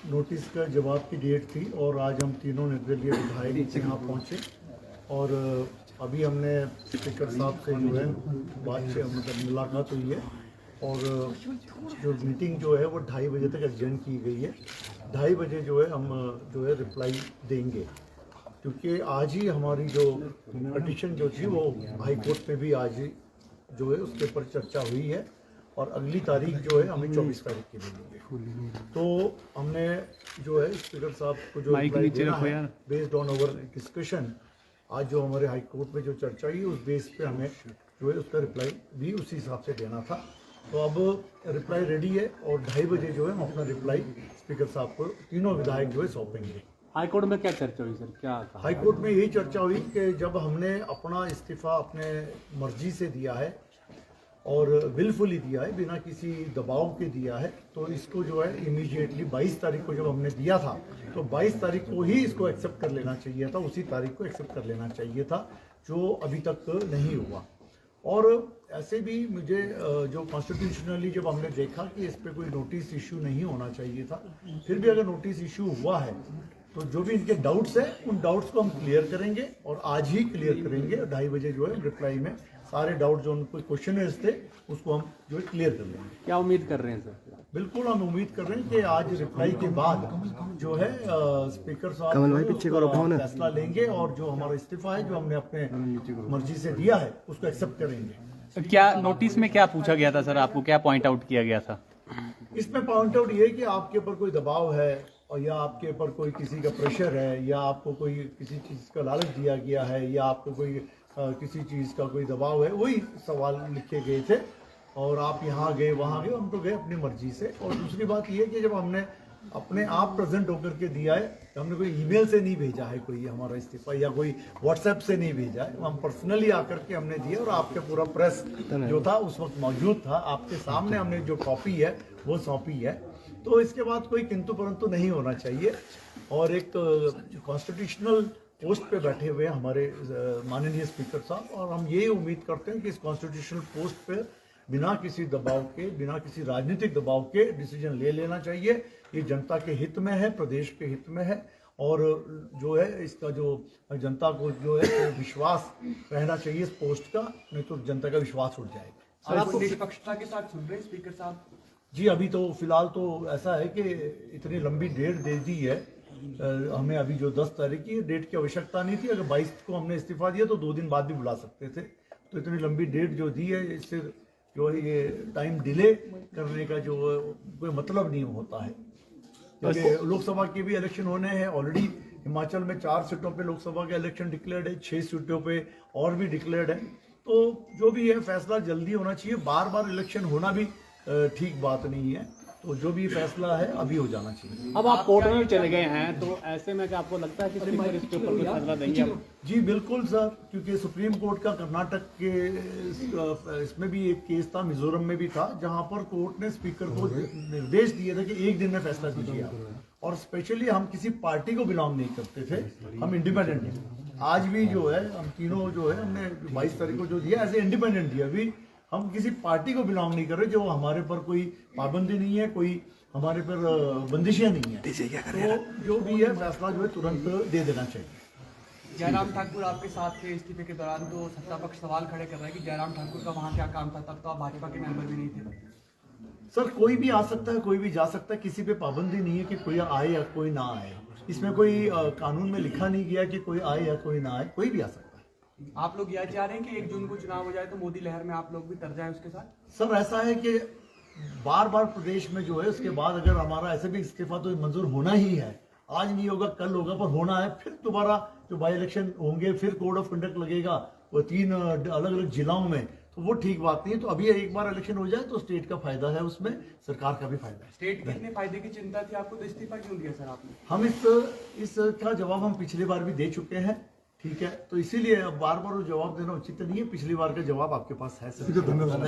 Notice का जवाब की डेट थी और आज हम तीनों निर्दलीय विधायक यहाँ पहुँचे और अभी हमने स्पीकर साहब से जो है बातचीत मतलब मुलाकात हुई है और जो मीटिंग जो है वो 2:30 बजे तक एडजर्न की गई है। 2:30 बजे जो है हम जो है रिप्लाई देंगे, क्योंकि आज ही हमारी जो पिटीशन जो थी वो हाई कोर्ट में भी आज जो है उसके ऊपर चर्चा हुई है और अगली तारीख जो है हमें 24 तारीख की मिलेगी। तो हमने जो है स्पीकर साहब को जो रिप्लाई देना है बेस्ड ऑन अवर डिस्कशन, आज जो हमारे हाई कोर्ट में जो चर्चा हुई उस बेस पे हमें जो है उसका रिप्लाई भी उसी हिसाब से देना था। तो अब रिप्लाई रेडी है और 2:30 बजे जो है हम अपना रिप्लाई स्पीकर साहब को तीनों विधायक जो है सौंपेंगे। हाई कोर्ट में क्या चर्चा हुई सर, क्या कहा? हाई कोर्ट में यही चर्चा हुई कि जब हमने अपना इस्तीफा अपने मर्जी से दिया है और विलफुली दिया है, बिना किसी दबाव के दिया है, तो इसको जो है इमीडिएटली 22 तारीख को जब हमने दिया था तो 22 तारीख को ही इसको एक्सेप्ट कर लेना चाहिए था, उसी तारीख को एक्सेप्ट कर लेना चाहिए था, जो अभी तक नहीं हुआ। और ऐसे भी मुझे जो कॉन्स्टिट्यूशनली जब हमने देखा कि इस पर कोई नोटिस इशू नहीं होना चाहिए था, फिर भी अगर नोटिस इशू हुआ है तो जो भी इनके डाउट्स हैं उन डाउट्स को हम क्लियर करेंगे और आज ही क्लियर करेंगे। 2:30 बजे जो है रिप्लाई में सारे डाउट जो उनको क्वेश्चनर्स थे उसको हम जो है क्लियर कर लेंगे। क्या उम्मीद कर रहे हैं सर? बिल्कुल हम उम्मीद कर रहे हैं कि आज रिप्लाई के बाद जो है स्पीकर साहब फैसला लेंगे और जो हमारा इस्तीफा है जो हमने अपने मर्जी से दिया है उसको एक्सेप्ट करेंगे। क्या नोटिस में क्या पूछा गया था सर, आपको क्या पॉइंट आउट किया गया था? इसमें पॉइंट आउट ये कि आपके ऊपर कोई दबाव है और या आपके ऊपर कोई किसी का प्रेशर है या आपको कोई किसी चीज़ का लालच दिया गया है या आपको कोई किसी चीज़ का कोई दबाव है, वही सवाल लिखे गए थे और आप यहाँ गए वहाँ गए, हम तो गए अपनी मर्जी से। और दूसरी बात ये कि जब हमने अपने आप प्रेजेंट होकर के दिया है तो हमने कोई ईमेल से नहीं भेजा है कोई हमारा इस्तीफा या कोई व्हाट्सएप से नहीं भेजा है, हम पर्सनली आकर के हमने दिया और आपके पूरा प्रेस जो था उस वक्त मौजूद था, आपके सामने हमने जो कॉपी है वो सौंपी है। तो इसके बाद कोई किंतु परंतु नहीं होना चाहिए और एक कॉन्स्टिट्यूशनल पोस्ट पे बैठे हुए हमारे माननीय स्पीकर साहब और हम ये उम्मीद करते हैं कि इस कॉन्स्टिट्यूशनल पोस्ट पे बिना किसी दबाव के, बिना किसी राजनीतिक दबाव के डिसीजन ले लेना चाहिए। ये जनता के हित में है, प्रदेश के हित में है और जो है इसका जो जनता को जो है तो विश्वास रहना चाहिए इस पोस्ट का, नहीं तो जनता का विश्वास उठ जाएगा। आपको निष्पक्षता के साथ सुन रहे हैं स्पीकर साहब? जी, अभी तो फिलहाल तो ऐसा है कि इतनी लंबी डेट दे दी है हमें, अभी जो 10 तारीख की डेट की आवश्यकता नहीं थी। अगर 22 को हमने इस्तीफा दिया तो 2 दिन बाद भी बुला सकते थे, तो इतनी लंबी डेट जो दी है इससे जो है ये टाइम डिले करने का जो कोई मतलब नहीं होता है, क्योंकि लोकसभा के भी इलेक्शन होने हैं। ऑलरेडी हिमाचल में 4 सीटों पे लोकसभा का इलेक्शन डिक्लेयर्ड है, 6 सीटों पे और भी डिक्लेयर्ड है। तो जो भी है फैसला जल्दी होना चाहिए, बार बार इलेक्शन होना भी ठीक बात नहीं है, तो जो भी फैसला है अभी हो जाना चाहिए। अब आप कोर्ट में चले गए हैं तो ऐसे में क्या आपको लगता है कि स्पीकर इसके ऊपर कोई फैसला देंगे? जी बिल्कुल सर, क्योंकि सुप्रीम कोर्ट का कर्नाटक के इसमें भी एक केस था, मिजोरम में भी था, जहां पर कोर्ट ने स्पीकर को निर्देश दिए थे कि 1 दिन में फैसला दीजिए आप। और स्पेशली हम किसी पार्टी को बिलोंग नहीं करते थे, हम इंडिपेंडेंट हैं। आज भी जो है हम तीनों जो है हमने 22 तारीख को जो दिया एज ए इंडिपेंडेंट दिया, अभी हम किसी पार्टी को बिलोंग नहीं कर रहे, जो हमारे पर कोई पाबंदी नहीं है, कोई हमारे पर बंदिशें नहीं है। तो जो भी है फैसला जो है तुरंत दे देना चाहिए। जयराम ठाकुर आपके साथ थे इस्तीफे के दौरान, तो सत्ता पक्ष सवाल खड़े कर रहा है कि जयराम ठाकुर का वहाँ क्या काम था, तब तो आप भाजपा के मेंबर भी नहीं थे। सर कोई भी आ सकता है, कोई भी जा सकता है, किसी पे पाबंदी नहीं है कि कोई आए या कोई ना आए। इसमें कोई कानून में लिखा नहीं गया कि कोई आए या कोई ना आए, कोई भी आ सकता है। आप लोग यह चाह रहे हैं कि 1 जून को चुनाव हो जाए तो मोदी लहर में आप लोग भी तर जाए उसके साथ? सर ऐसा है कि बार बार प्रदेश में जो है उसके बाद अगर हमारा ऐसे भी इस्तीफा तो मंजूर होना ही है, आज नहीं होगा कल होगा पर होना है, फिर दोबारा जो बाई इलेक्शन होंगे, फिर कोड ऑफ कंडक्ट लगेगा वो 3 अलग अलग जिलों में, तो वो ठीक बात नहीं है। तो अभी एक बार इलेक्शन हो जाए तो स्टेट का फायदा है, उसमें सरकार का भी फायदा है। स्टेट के इतने फायदे की चिंता थी आपको तो इस्तीफा क्यों दिया सर आपने? हम इसका जवाब हम पिछली बार भी दे चुके हैं, ठीक है, तो इसीलिए अब बार बार वो जवाब देना उचित नहीं है। पिछली बार का जवाब आपके पास है सर। धन्यवाद।